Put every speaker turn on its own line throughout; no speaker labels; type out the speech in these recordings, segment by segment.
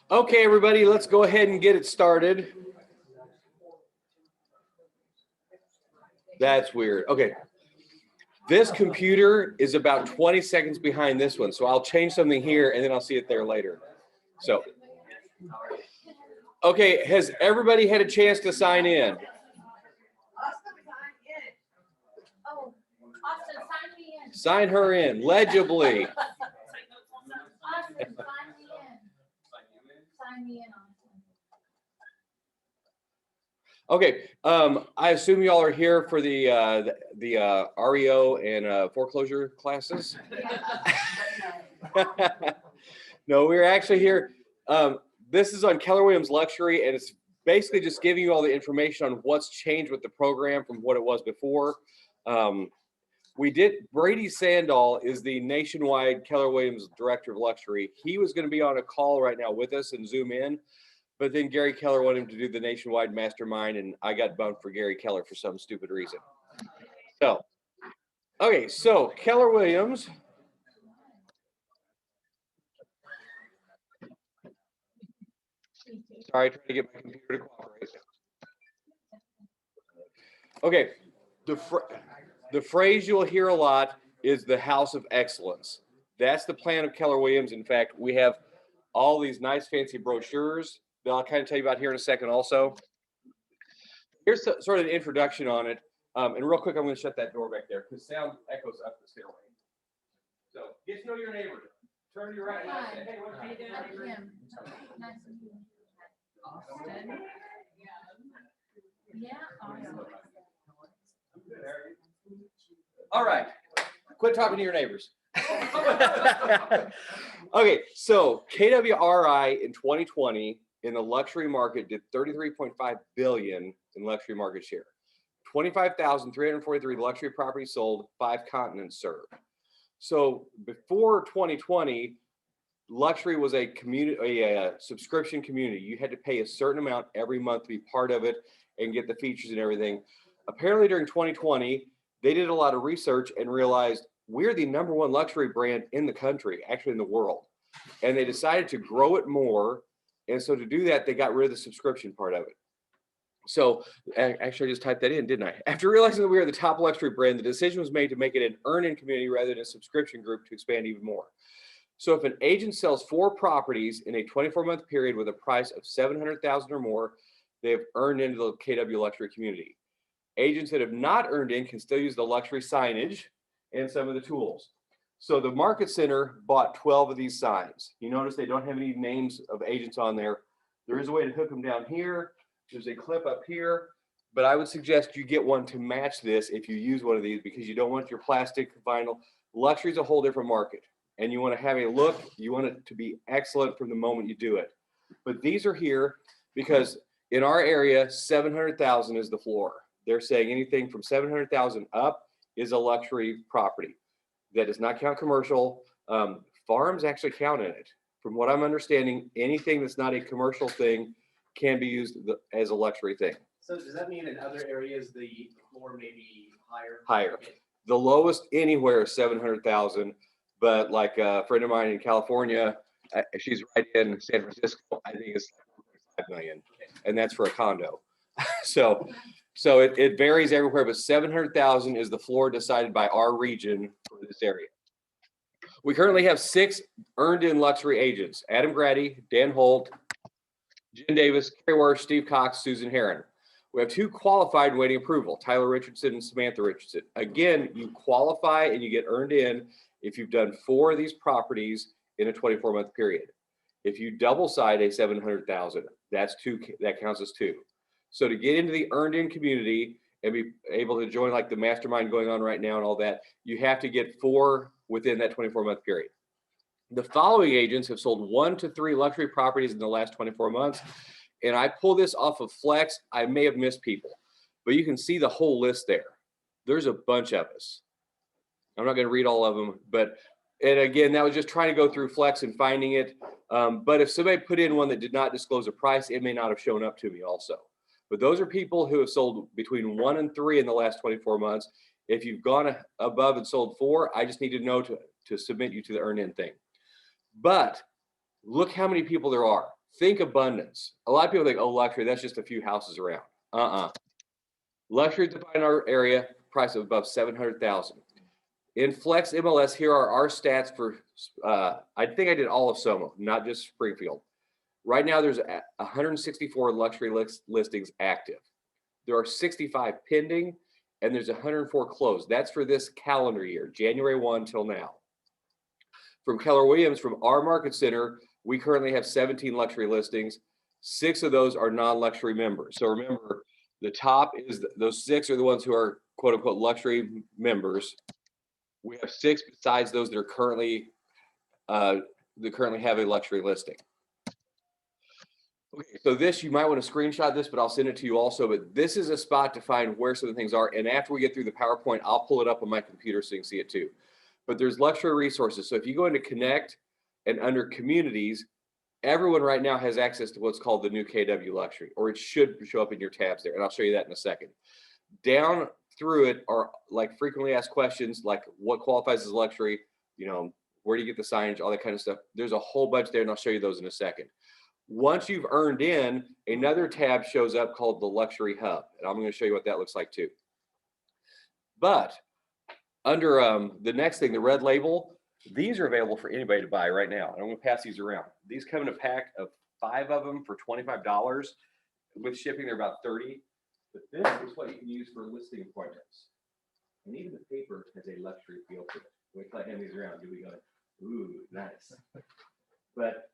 Okay, everybody, let's go ahead and get it started. That's weird. Okay. This computer is about 20 seconds behind this one, so I'll change something here and then I'll see it there later. So, okay, has everybody had a chance to sign in?
Oh, Austin, sign me in.
Sign her in legibly.
Austin, sign me in. Sign me in, Austin.
Okay, I assume y'all are here for the REO and foreclosure classes. No, we're actually here. This is on Keller Williams Luxury, and it's basically just giving you all the information on what's changed with the program from what it was before. Brady Sandall is the nationwide Keller Williams Director of Luxury. He was going to be on a call right now with us and Zoom in, but then Gary Keller wanted him to do the nationwide mastermind, and I got bumped for Gary Keller for some stupid reason. So, okay, so Keller Williams. Sorry, trying to get my computer to cooperate. Okay, the phrase you'll hear a lot is the House of Excellence. That's the plan of Keller Williams. In fact, we have all these nice fancy brochures that I'll kind of tell you about here in a second also. Here's sort of the introduction on it. And real quick, I'm going to shut that door back there because sound echoes up the stairway. So get to know your neighbor. Turn to your right and say, hey, what are you doing?
Nice to meet you. Austin. Yeah, Austin.
All right. Quit talking to your neighbors. Okay, so KWRI in 2020 in the luxury market did 33.5 billion in luxury market share. 25,343 luxury properties sold, 5 continents served. So before 2020, luxury was a community, a subscription community. You had to pay a certain amount every month to be part of it and get the features and everything. Apparently during 2020, they did a lot of research and realized we're the #1 luxury brand in the country, actually in the world. And they decided to grow it more. And so to do that, they got rid of the subscription part of it. So actually I just typed that in, didn't I? After realizing that we are the top luxury brand, the decision was made to make it an earn-in community rather than a subscription group to expand even more. So if an agent sells 4 properties in a 24-month period with a price of $700,000 or more, they have earned into the KW luxury community. Agents that have not earned in can still use the luxury signage and some of the tools. So the Market Center bought 12 of these signs. You notice they don't have any names of agents on there. There is a way to hook them down here. There's a clip up here, but I would suggest you get one to match this if you use one of these because you don't want your plastic vinyl. Luxury is a whole different market, and you want to have a look. You want it to be excellent from the moment you do it. But these are here because in our area, 700,000 is the floor. They're saying anything from 700,000 up is a luxury property. That does not count commercial. Farms actually count in it. From what I'm understanding, anything that's not a commercial thing can be used as a luxury thing.
So does that mean in other areas the floor may be higher?
Higher. The lowest anywhere is 700,000, but like a friend of mine in California, she's right in San Francisco, I think it's 5 million, and that's for a condo. So it varies everywhere, but 700,000 is the floor decided by our region for this area. We currently have 6 earned-in luxury agents: Adam Grady, Dan Holt, Jen Davis, Kerry Worth, Steve Cox, Susan Heron. We have 2 qualified waiting approval, Tyler Richardson and Samantha Richardson. Again, you qualify and you get earned in if you've done 4 of these properties in a 24-month period. If you double side a 700,000, that's 2, that counts as 2. So to get into the earned in community and be able to join like the mastermind going on right now and all that, you have to get 4 within that 24-month period. The following agents have sold 1 to 3 luxury properties in the last 24 months. And I pull this off of Flex. I may have missed people, but you can see the whole list there. There's a bunch of us. I'm not going to read all of them, but, and again, that was just trying to go through Flex and finding it. But if somebody put in one that did not disclose a price, it may not have shown up to me also. But those are people who have sold between 1 and 3 in the last 24 months. If you've gone above and sold 4, I just need to know to submit you to the earn-in thing. But look how many people there are. Think abundance. A lot of people think, oh, luxury, that's just a few houses around. Luxury is defined in our area, price of above 700,000. In Flex MLS, here are our stats for, I think I did all of SOMO, not just Springfield. Right now, there's 164 luxury listings active. There are 65 pending, and there's 104 closed. That's for this calendar year, January 1 till now. From Keller Williams, from our market center, we currently have 17 luxury listings. 6 of those are non-luxury members. So remember, the top is those 6 are the ones who are quote unquote luxury members. We have 6 besides those that are currently have a luxury listing. Okay, so this, you might want to screenshot this, but I'll send it to you also. But this is a spot to find where some of the things are. And after we get through the PowerPoint, I'll pull it up on my computer so you can see it too. But there's luxury resources. So if you go into Connect and under Communities, everyone right now has access to what's called the new KW Luxury, or it should show up in your tabs there. And I'll show you that in a second. Down through it are like frequently asked questions, like what qualifies as luxury, you know, where do you get the signage, all that kind of stuff. There's a whole bunch there, and I'll show you those in a second. Once you've earned in, another tab shows up called the Luxury Hub, and I'm going to show you what that looks like too. But under the next thing, the red label, these are available for anybody to buy right now. And I'm going to pass these around. These come in a pack of 5 of them for $25. With shipping, they're about $30. But this is what you can use for listing appointments. And even the paper has a luxury feel to it. Wait till I hand these around. Do we go, ooh, nice. But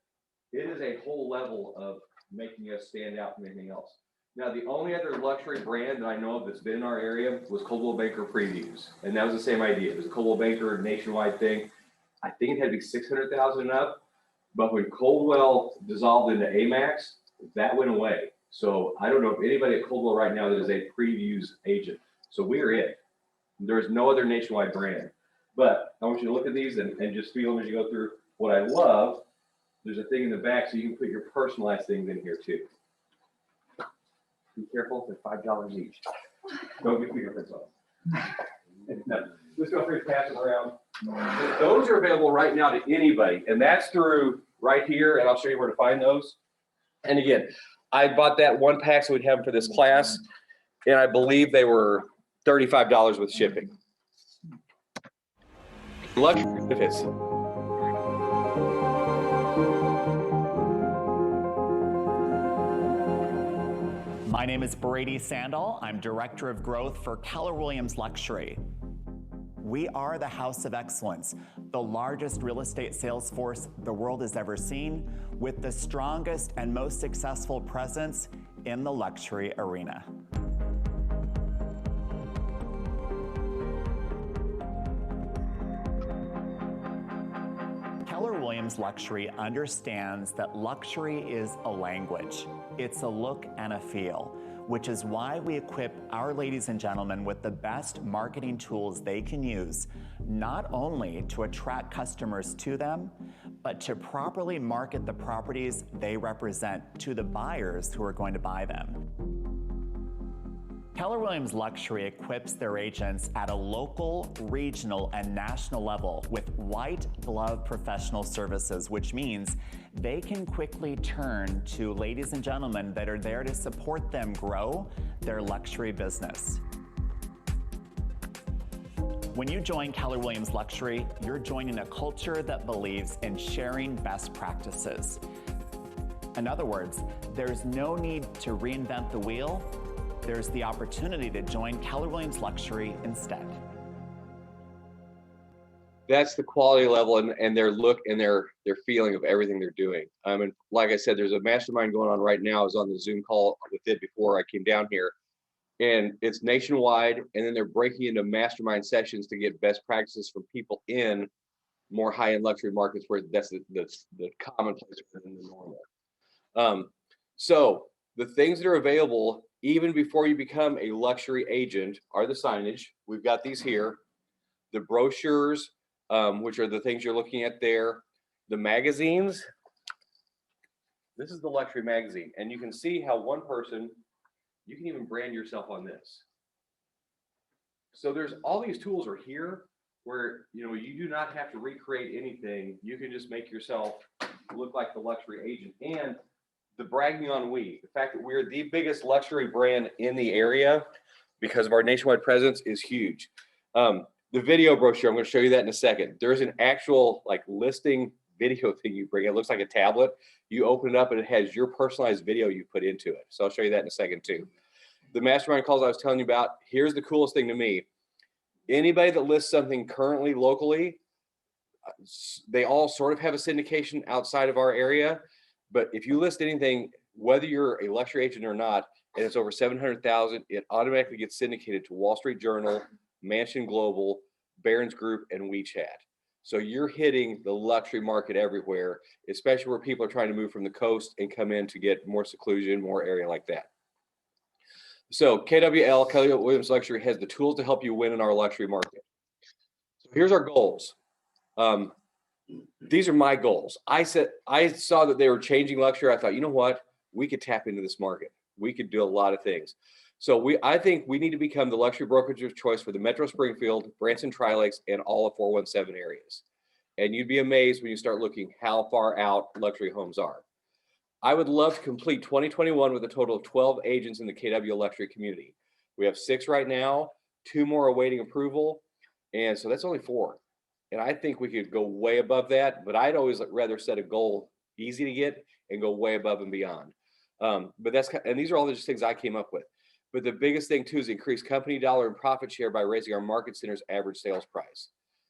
it is a whole level of making us stand out from anything else. Now, the only other luxury brand that I know of that's been in our area was Coldwell Banker Previews. And that was the same idea. It was a Coldwell Banker nationwide thing. I think it had to be 600,000 and up. But when Coldwell dissolved into Amax, that went away. So I don't know if anybody at Coldwell right now that is a Previews agent. So we're it. There's no other nationwide brand. But I want you to look at these and just feel them as you go through. What I love, there's a thing in the back so you can put your personalized things in here too. Be careful, they're $5 each. Don't get fingerprints on. No, just feel free to pass them around. Those are available right now to anybody, and that's through right here, and I'll show you where to find those. And again, I bought that one pack so we'd have them for this class, and I believe they were $35 with shipping. Luxury benefits.
My name is Brady Sandall. I'm Director of Growth for Keller Williams Luxury. We are the House of Excellence, the largest real estate sales force the world has ever seen, with the strongest and most successful presence in the luxury arena. Keller Williams Luxury understands that luxury is a language. It's a look and a feel, which is why we equip our ladies and gentlemen with the best marketing tools they can use, not only to attract customers to them, but to properly market the properties they represent to the buyers who are going to buy them. Keller Williams Luxury equips their agents at a local, regional, and national level with white glove professional services, which means they can quickly turn to ladies and gentlemen that are there to support them grow their luxury business. When you join Keller Williams Luxury, you're joining a culture that believes in sharing best practices. In other words, there's no need to reinvent the wheel. There's the opportunity to join Keller Williams Luxury instead.
That's the quality level and their look and their feeling of everything they're doing. And like I said, there's a mastermind going on right now. I was on the Zoom call with it before I came down here, and it's nationwide. And then they're breaking into mastermind sessions to get best practices from people in more high-end luxury markets where that's the commonplace than the normal. So the things that are available even before you become a luxury agent are the signage. We've got these here, the brochures, which are the things you're looking at there, the magazines. This is the luxury magazine, and you can see how one person, you can even brand yourself on this. So there's all these tools are here, where, you know, you do not have to recreate anything. You can just make yourself look like the luxury agent. And the bragging on we, the fact that we're the biggest luxury brand in the area because of our nationwide presence is huge. The video brochure, I'm going to show you that in a second. There's an actual like listing video thing you bring. It looks like a tablet. You open it up and it has your personalized video you put into it. So I'll show you that in a second too. The mastermind calls I was telling you about, here's the coolest thing to me. Anybody that lists something currently locally, they all sort of have a syndication outside of our area. But if you list anything, whether you're a luxury agent or not, and it's over 700,000, it automatically gets syndicated to Wall Street Journal, Mansion Global, Barron's Group, and WeChat. So you're hitting the luxury market everywhere, especially where people are trying to move from the coast and come in to get more seclusion, more area like that. So KWL, Kelly Williams Luxury, has the tools to help you win in our luxury market. So here's our goals. These are my goals. I saw that they were changing luxury. I thought, you know what? We could tap into this market. We could do a lot of things. So I think we need to become the luxury brokerage of choice for the Metro Springfield, Branson Tri-Lakes, and all of 417 areas. And you'd be amazed when you start looking how far out luxury homes are. I would love to complete 2021 with a total of 12 agents in the KW luxury community. We have 6 right now, 2 more awaiting approval. And so that's only 4. And I think we could go way above that, but I'd always rather set a goal easy to get and go way above and beyond. But these are all just things I came up with. But the biggest thing too is increase company dollar and profit share by raising our market center's average sales price.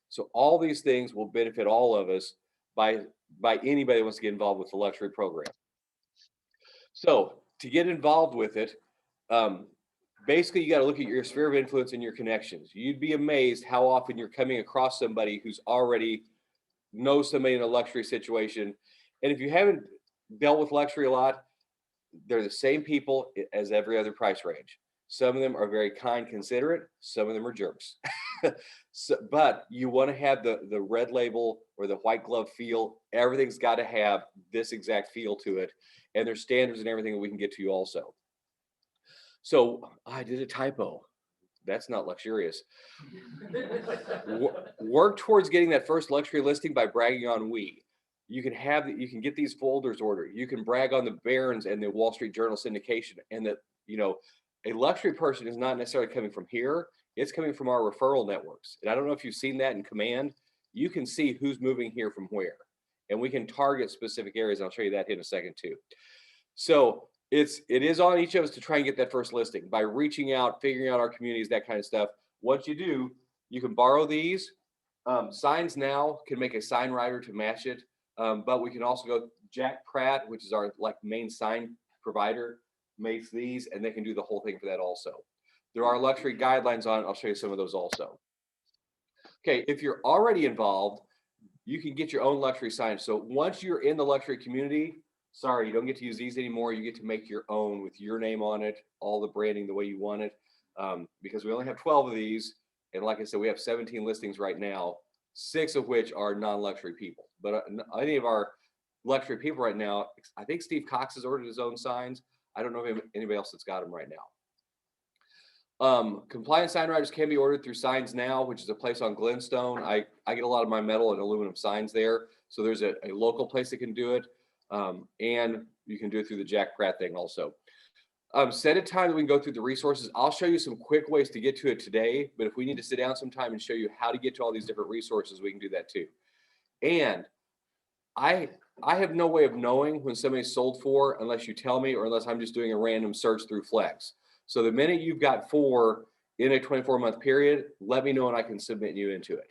So all these things will benefit all of us by anybody that wants to get involved with the luxury program. So to get involved with it, basically you got to look at your sphere of influence and your connections. You'd be amazed how often you're coming across somebody who's already knows somebody in a luxury situation. And if you haven't dealt with luxury a lot, they're the same people as every other price range. Some of them are very kind, considerate. Some of them are jerks. But you want to have the red label or the white glove feel. Everything's got to have this exact feel to it. And there's standards and everything that we can get to you also. So I did a typo. That's not luxurious. Work towards getting that first luxury listing by bragging on we. You can get these folders ordered. You can brag on the Barron's and the Wall Street Journal syndication, and that, you know, a luxury person is not necessarily coming from here. It's coming from our referral networks. And I don't know if you've seen that in Command. You can see who's moving here from where, and we can target specific areas. I'll show you that in a second too. So it is on each of us to try and get that first listing by reaching out, figuring out our communities, that kind of stuff. Once you do, you can borrow these. Signs Now can make a sign writer to match it. But we can also go Jack Pratt, which is our main sign provider, makes these, and they can do the whole thing for that also. There are luxury guidelines on it. I'll show you some of those also. Okay, if you're already involved, you can get your own luxury sign. So once you're in the luxury community, sorry, you don't get to use these anymore. You get to make your own with your name on it, all the branding the way you want it, because we only have 12 of these. And like I said, we have 17 listings right now, 6 of which are non-luxury people. But any of our luxury people right now, I think Steve Cox has ordered his own signs. I don't know if anybody else that's got them right now. Compliance sign writers can be ordered through Signs Now, which is a place on Glenstone. I get a lot of my metal and aluminum signs there. So there's a local place that can do it. And you can do it through the Jack Pratt thing also. Set a time that we can go through the resources. I'll show you some quick ways to get to it today, but if we need to sit down sometime and show you how to get to all these different resources, we can do that too. And I have no way of knowing when somebody's sold for unless you tell me, or unless I'm just doing a random search through Flex. So the minute you've got 4 in a 24-month period, let me know and I can submit you into it.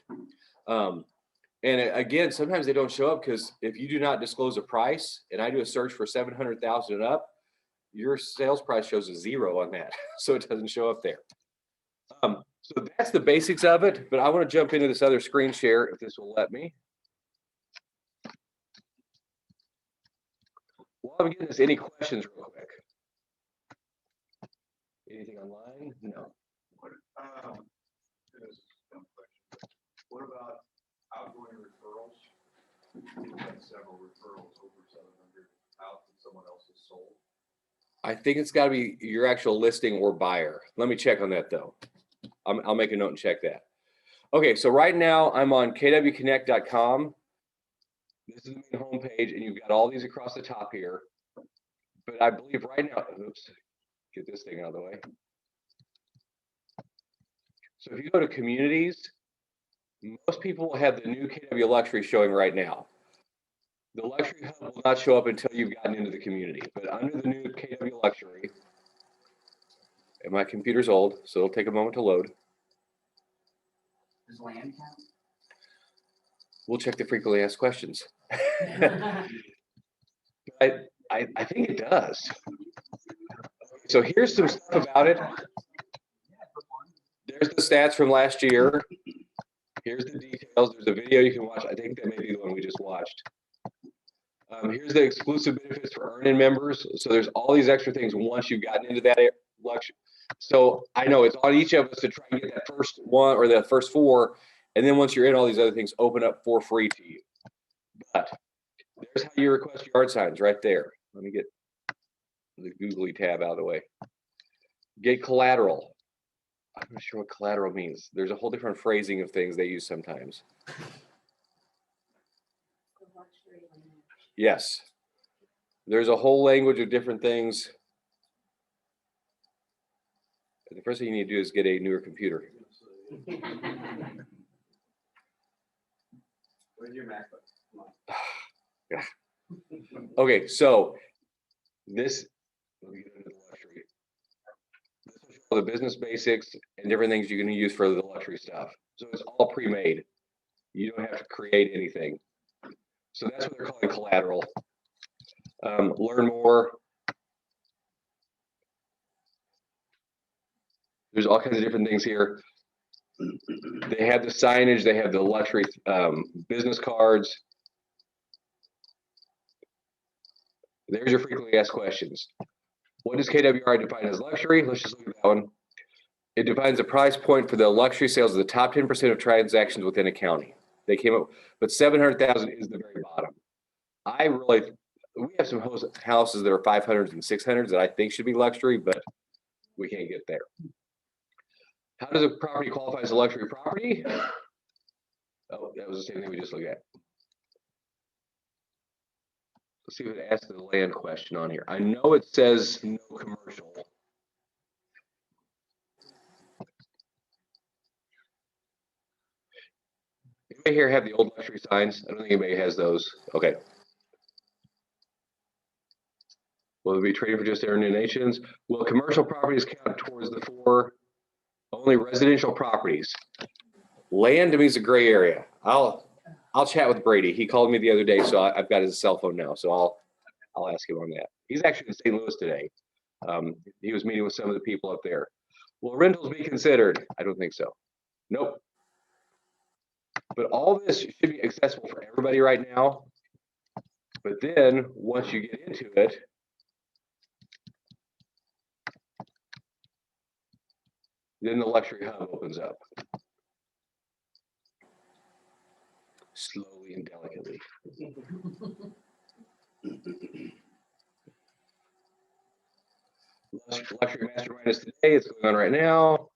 And again, sometimes they don't show up because if you do not disclose a price and I do a search for 700,000 and up, your sales price shows a 0 on that. So it doesn't show up there. So that's the basics of it, but I want to jump into this other screen share if this will let me. While I'm getting this, any questions real quick? Anything online? No.
What about outgoing referrals? We've had several referrals over 700 out that someone else has sold.
I think it's got to be your actual listing or buyer. Let me check on that though. I'll make a note and check that. Okay, so right now I'm on kwconnect.com. This is the main homepage, and you've got all these across the top here. But I believe right now, oops, get this thing out of the way. So if you go to communities, most people will have the new KW Luxury showing right now. The Luxury Hub will not show up until you've gotten into the community, but under the new KW Luxury, and my computer's old, so it'll take a moment to load.
Does land count?
We'll check the frequently asked questions. I think it does. So here's some stuff about it. There's the stats from last year. Here's the details. There's a video you can watch. I think that may be the one we just watched. Here's the exclusive benefits for earning members. So there's all these extra things once you've gotten into that luxury. So I know it's on each of us to try and get that first one or that first four. And then once you're in, all these other things open up for free to you. But there's how you request yard signs right there. Let me get the googly tab out of the way. Get collateral. I'm not sure what collateral means. There's a whole different phrasing of things they use sometimes. Yes. There's a whole language of different things. The first thing you need to do is get a newer computer.
Where's your MacBook?
Yeah. Okay, so this, let me get into the luxury. This will show all the business basics and different things you can use for the luxury stuff. So it's all pre-made. You don't have to create anything. So that's what they're calling collateral. Learn more. There's all kinds of different things here. They have the signage, they have the luxury business cards. There's your frequently asked questions. What does KWI define as luxury? Let's just look at that one. It defines the price point for the luxury sales of the top 10% of transactions within a county. They came up, but 700,000 is the very bottom. We have some houses that are 500s and 600s that I think should be luxury, but we can't get there. How does a property qualify as a luxury property? Oh, that was the same thing we just looked at. Let's see if it asks the land question on here. I know it says no commercial. Anybody here have the old luxury signs? I don't think anybody has those. Okay. Will it be traded for just earning donations? Will commercial properties count towards the four? Only residential properties. Land to me is a gray area. I'll chat with Brady. He called me the other day, so I've got his cell phone now. So I'll ask him on that. He's actually in St. Louis today. He was meeting with some of the people up there. Will rentals be considered? I don't think so. Nope. But all this should be accessible for everybody right now. But then once you get into it, then the luxury hub opens up. Slowly and delicately. Luxury Mastermind is today. It's going on right now.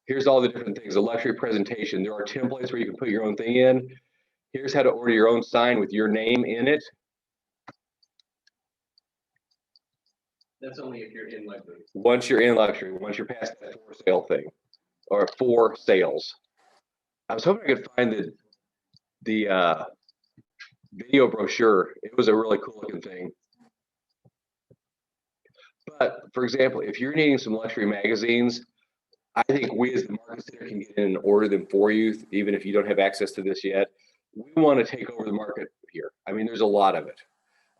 Here's all the different things. A luxury presentation. There are templates where you can put your own thing in. Here's how to order your own sign with your name in it.
That's only if you're in luxury.
Once you're in luxury, once you're past that for sale thing, or for sales. I was hoping I could find the video brochure. It was a really cool looking thing. But for example, if you're needing some luxury magazines, I think we as the market center can get in and order them for you, even if you don't have access to this yet. We want to take over the market here. I mean, there's a lot of it,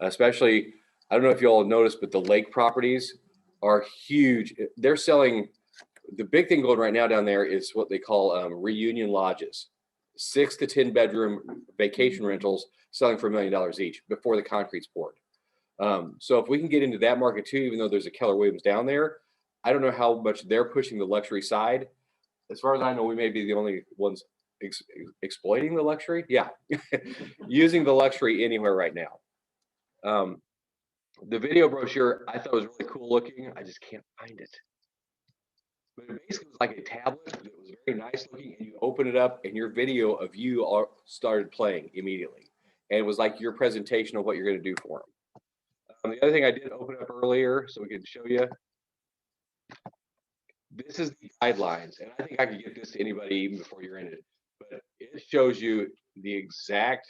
especially, I don't know if you all noticed, but the lake properties are huge. They're selling, the big thing going right now down there is what they call reunion lodges. 6 to 10 bedroom vacation rentals selling for $1 million each before the concrete's poured. So if we can get into that market too, even though there's a Keller Williams down there, I don't know how much they're pushing the luxury side. As far as I know, we may be the only ones exploiting the luxury. Yeah, using the luxury anywhere right now. The video brochure I thought was really cool looking. I just can't find it. But it basically was like a tablet that was very very nice looking, and you open it up and your video of you all started playing immediately. And it was like your presentation of what you're going to do for them. The other thing I did open up earlier so we can show you. This is the guidelines, and I think I could get this to anybody even before you're in it. But it shows you the exact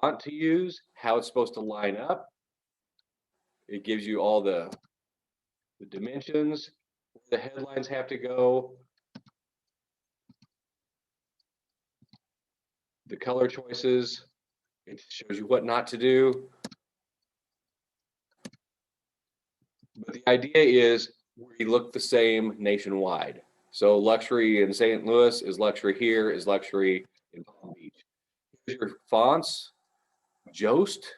font to use, how it's supposed to line up. It gives you all the dimensions, where the headlines have to go, the color choices. It shows you what not to do. But the idea is we look the same nationwide. So luxury in St. Louis is luxury here, is luxury in Palm Beach. Here's your fonts, Jost,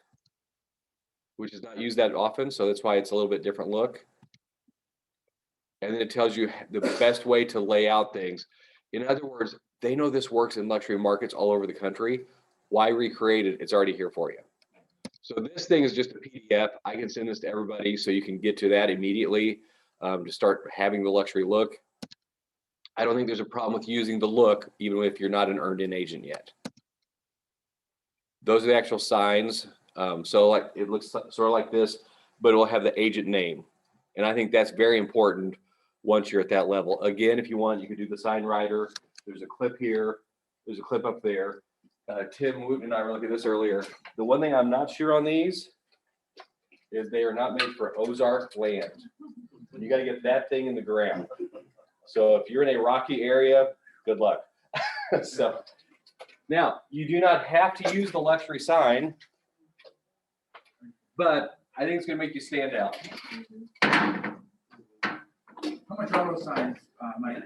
which is not used that often, so that's why it's a little bit different look. And then it tells you the best way to lay out things. In other words, they know this works in luxury markets all over the country. Why recreate it? It's already here for you. So this thing is just a PDF. I can send this to everybody so you can get to that immediately to start having the luxury look. I don't think there's a problem with using the look, even if you're not an earned-in agent yet. Those are the actual signs. So like it looks sort of like this, but it will have the agent name. And I think that's very important once you're at that level. Again, if you want, you could do the sign writer. There's a clip here. There's a clip up there. Tim Wooten and I were looking at this earlier. The one thing I'm not sure on these is they are not made for Ozark land. You got to get that thing in the ground. So if you're in a rocky area, good luck. So now you do not have to use the luxury sign, but I think it's going to make you stand out.
How much are those signs, Mike?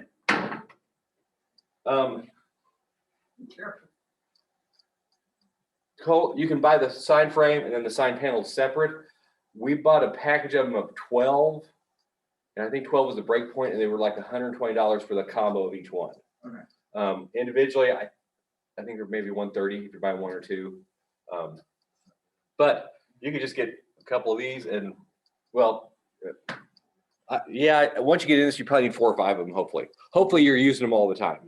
You can buy the sign frame and then the sign panel separate. We bought a package of them of 12, and I think 12 was the break point, and they were like $120 for the combo of each one.
Okay.
Individually, I think they're maybe $130 if you're buying one or two. But you could just get a couple of these, and well, yeah. Once you get in this, you probably need 4 or 5 of them. Hopefully, you're using them all the time.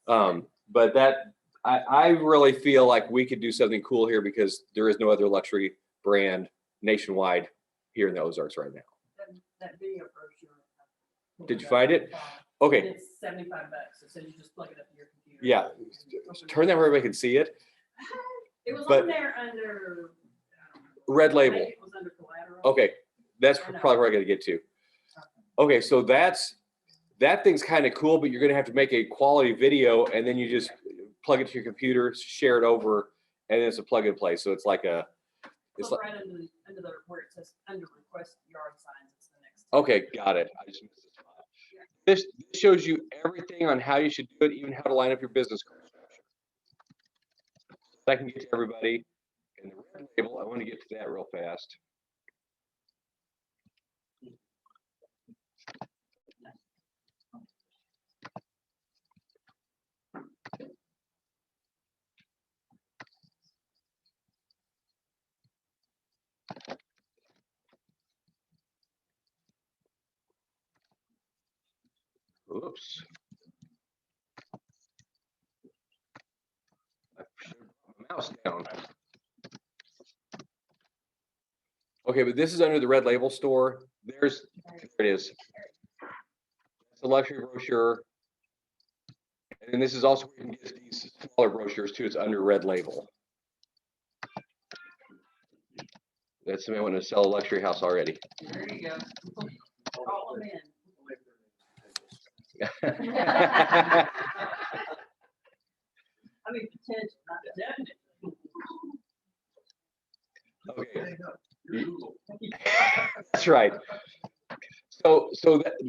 But that I really feel like we could do something cool here because there is no other luxury brand nationwide here in the Ozarks right now.
That video brochure.
Did you find it? Okay.
It's $75. It says you just plug it up to your computer.
Yeah. Turn that where everybody can see it.
It was
But-
on there under.
Red label.
It was under collateral.
Okay, that's probably where I got to get to. Okay, so that thing's kind of cool, but you're gonna have to make a quality video, and then you just plug it to your computer, share it over, and then it's a plug and play. So it's like a, it's
Look
like,
right under the where it says under request yard signs. It's the next.
okay, got it. I just missed the spot. This shows you everything on how you should do it, even how to line up your business card. I can get to everybody. And the red label, I want to get to that real fast. Oops. I should put my mouse down. Okay, but this is under the red label store. There it is. It's a luxury brochure. And this is also where you can get these smaller brochures too. It's under red label. That's somebody wanting to sell a luxury house already.
There you go. Call them in. I mean, potential, not definite.
Okay. That's right. So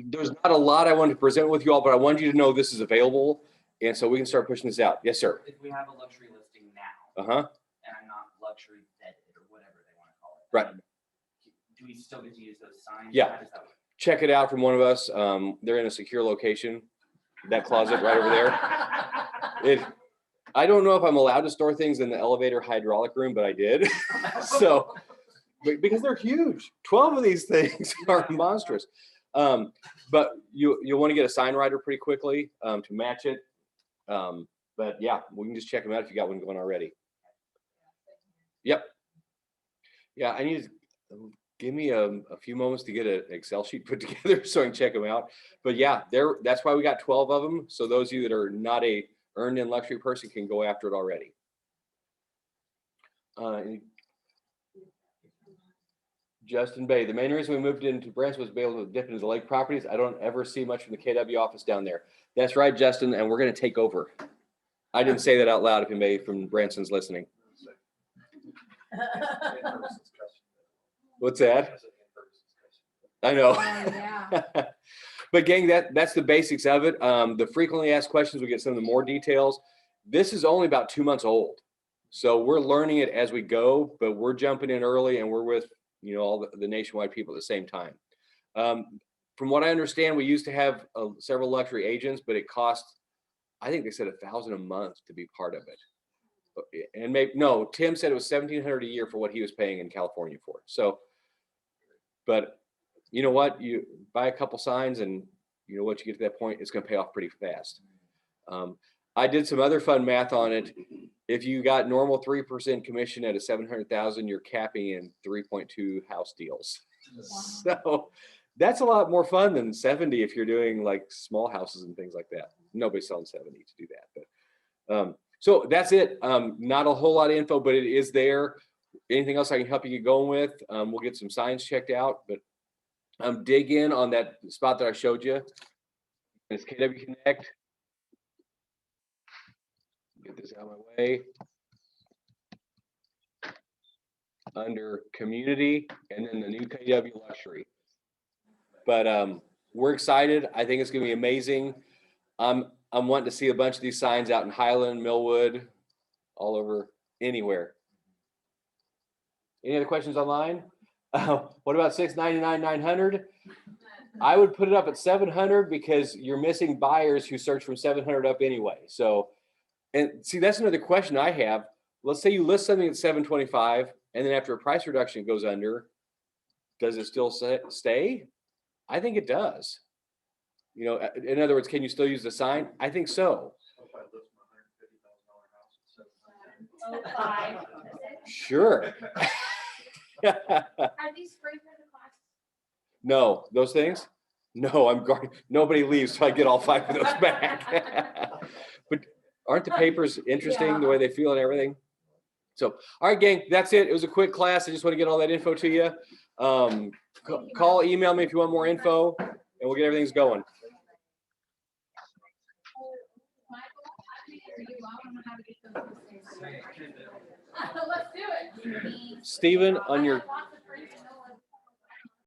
there's not a lot I wanted to present with you all, but I wanted you to know this is available, and so we can start pushing this out. Yes, sir.
If we have a luxury listing now,
Uh-huh.
and I'm not luxury vetted or whatever they want to call it.
Right.
Do we still get to use those signs?
Yeah.
How does that work?
Check it out from one of us. They're in a secure location. That closet right over there. I don't know if I'm allowed to store things in the elevator hydraulic room, but I did. So, because they're huge. 12 of these things are monstrous. But you'll want to get a sign writer pretty quickly to match it. But yeah, we can just check them out if you got one going already. Yep. Yeah, I need to give me a few moments to get an Excel sheet put together so I can check them out. But yeah, that's why we got 12 of them. So those of you that are not a earned in luxury person can go after it already. Justin Bay, the main reason we moved into Branson was to be able to dip into the lake properties. I don't ever see much from the KW office down there. That's right, Justin, and we're going to take over. I didn't say that out loud if anybody from Branson's listening. What's that? I know.
Oh, yeah.
But gang, that's the basics of it. The frequently asked questions, we get some of the more details. This is only about 2 months old. So we're learning it as we go, but we're jumping in early and we're with, you know, all the nationwide people at the same time. From what I understand, we used to have several luxury agents, but it cost, I think they said $1,000 a month to be part of it. And maybe, no, Tim said it was $1,700 a year for what he was paying in California for it. So, but you know what, you buy a couple signs and you know, once you get to that point, it's going to pay off pretty fast. I did some other fun math on it. If you got normal 3% commission at a 700,000, you're capping in 3.2 house deals. So that's a lot more fun than 70 if you're doing like small houses and things like that. Nobody's selling 70 to do that. But so that's it. Not a whole lot of info, but it is there. Anything else I can help you get going with? We'll get some signs checked out, but dig in on that spot that I showed you. It's KW Connect. Get this out of my way. Under community and then the new KW luxury. But we're excited. I think it's gonna be amazing. I'm wanting to see a bunch of these signs out in Highland, Millwood, all over, anywhere. Any other questions online? What about 699, 900? I would put it up at 700 because you're missing buyers who search from 700 up anyway. So, and see, that's another question I have. Let's say you list something at 725 and then after a price reduction it goes under, does it still stay? I think it does. You know, in other words, can you still use the sign? I think so. Sure.
Are these free for the class?
No, those things? No, I'm guarding. Nobody leaves till I get all 5 of those back. But aren't the papers interesting, the way they feel and everything? So, all right, gang, that's it. It was a quick class. I just want to get all that info to you. Call, email me if you want more info, and we'll get everything's going.
Let's do it.
Steven, on your